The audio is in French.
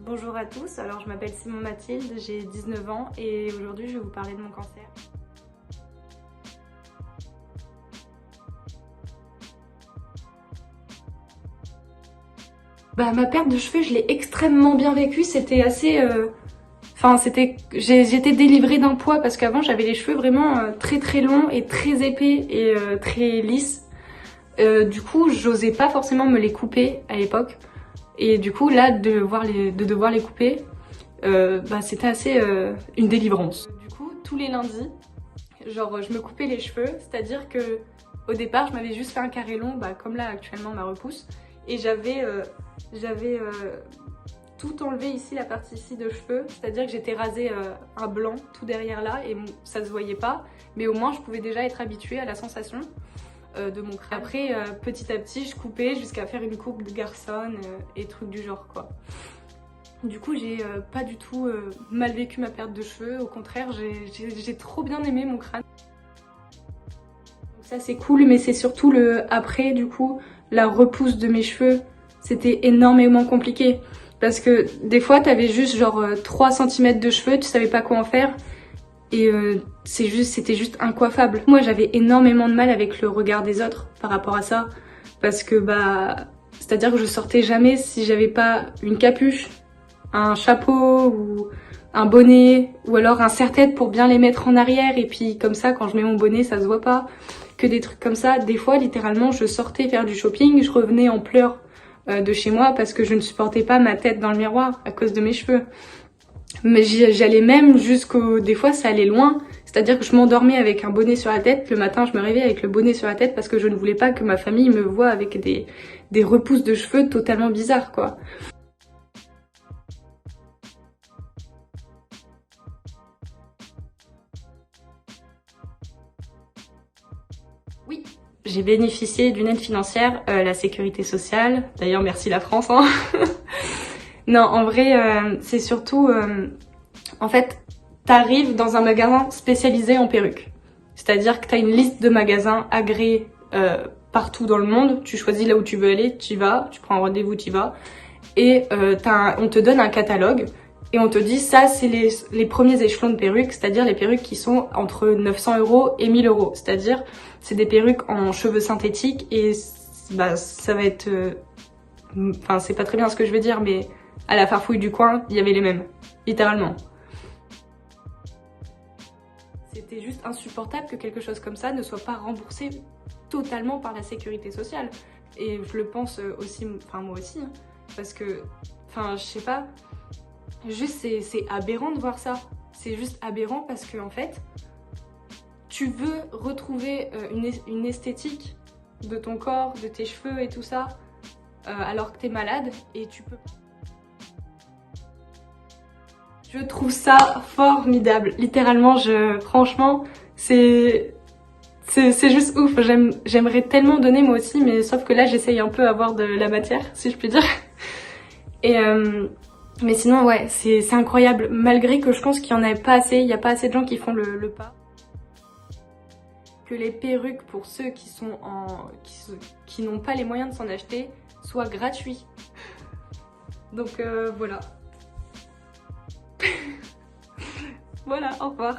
Bonjour à tous, alors je m'appelle Simon Mathilde, j'ai 19 ans et aujourd'hui je vais vous parler de mon cancer. Ma perte de cheveux, je l'ai extrêmement bien vécue, c'était assez... j'étais délivrée d'un poids parce qu'avant j'avais les cheveux vraiment très longs et très épais et très lisses. Du coup, j'osais pas forcément me les couper à l'époque. Et du coup, là, de devoir les couper, c'était assez une délivrance. Du coup, tous les lundis, genre, je me coupais les cheveux, c'est-à-dire que au départ, je m'avais juste fait un carré long, comme là actuellement ma repousse, et j'avais tout enlevé ici, la partie ici de cheveux, c'est-à-dire que j'étais rasée un blanc tout derrière là, et ça se voyait pas, mais au moins je pouvais déjà être habituée à la sensation de mon crâne. Après, petit à petit, je coupais jusqu'à faire une coupe de garçonne et trucs du genre, quoi. Du coup, j'ai pas du tout mal vécu ma perte de cheveux, au contraire, j'ai trop bien aimé mon crâne. Donc ça, c'est cool, mais c'est surtout le après, du coup, la repousse de mes cheveux, c'était énormément compliqué. Parce que des fois, t'avais juste genre 3 cm de cheveux, tu savais pas quoi en faire. Et c'était juste incoiffable. Moi, j'avais énormément de mal avec le regard des autres par rapport à ça. Parce que c'est-à-dire que je sortais jamais si j'avais pas une capuche, un chapeau ou un bonnet, ou alors un serre-tête pour bien les mettre en arrière. Et puis comme ça, quand je mets mon bonnet, ça se voit pas. Que des trucs comme ça. Des fois, littéralement, je sortais faire du shopping, je revenais en pleurs de chez moi parce que je ne supportais pas ma tête dans le miroir à cause de mes cheveux. Mais j'allais même jusqu'au... Des fois, ça allait loin. C'est-à-dire que je m'endormais avec un bonnet sur la tête. Le matin, je me réveillais avec le bonnet sur la tête parce que je ne voulais pas que ma famille me voie avec des repousses de cheveux totalement bizarres, quoi. Oui, j'ai bénéficié d'une aide financière, la sécurité sociale. D'ailleurs, merci la France, hein. Non, en vrai, c'est surtout... en fait, t'arrives dans un magasin spécialisé en perruques. C'est-à-dire que t'as une liste de magasins agréés partout dans le monde. Tu choisis là où tu veux aller, tu y vas, tu prends un rendez-vous, tu y vas. Et on te donne un catalogue et on te dit ça, c'est les premiers échelons de perruques, c'est-à-dire les perruques qui sont entre 900 € et 1000 €. C'est-à-dire, c'est des perruques en cheveux synthétiques et ça va être... c'est pas très bien ce que je veux dire, mais à la farfouille du coin, il y avait les mêmes, littéralement. C'était juste insupportable que quelque chose comme ça ne soit pas remboursé totalement par la sécurité sociale. Et je le pense aussi, moi aussi, hein, parce que, je sais pas, juste c'est aberrant de voir ça. C'est juste aberrant parce que, en fait, tu veux retrouver une esthétique de ton corps, de tes cheveux et tout ça, alors que t'es malade et tu peux... Je trouve ça formidable. Littéralement, franchement, c'est juste ouf. J'aimerais tellement donner moi aussi, mais sauf que là, j'essaye un peu avoir de la matière, si je puis dire. Et mais sinon, ouais, c'est incroyable. Malgré que je pense qu'il y en a pas assez, il y a pas assez de gens qui font le pas. Que les perruques pour ceux qui n'ont pas les moyens de s'en acheter soient gratuits. Donc voilà. Voilà, au revoir.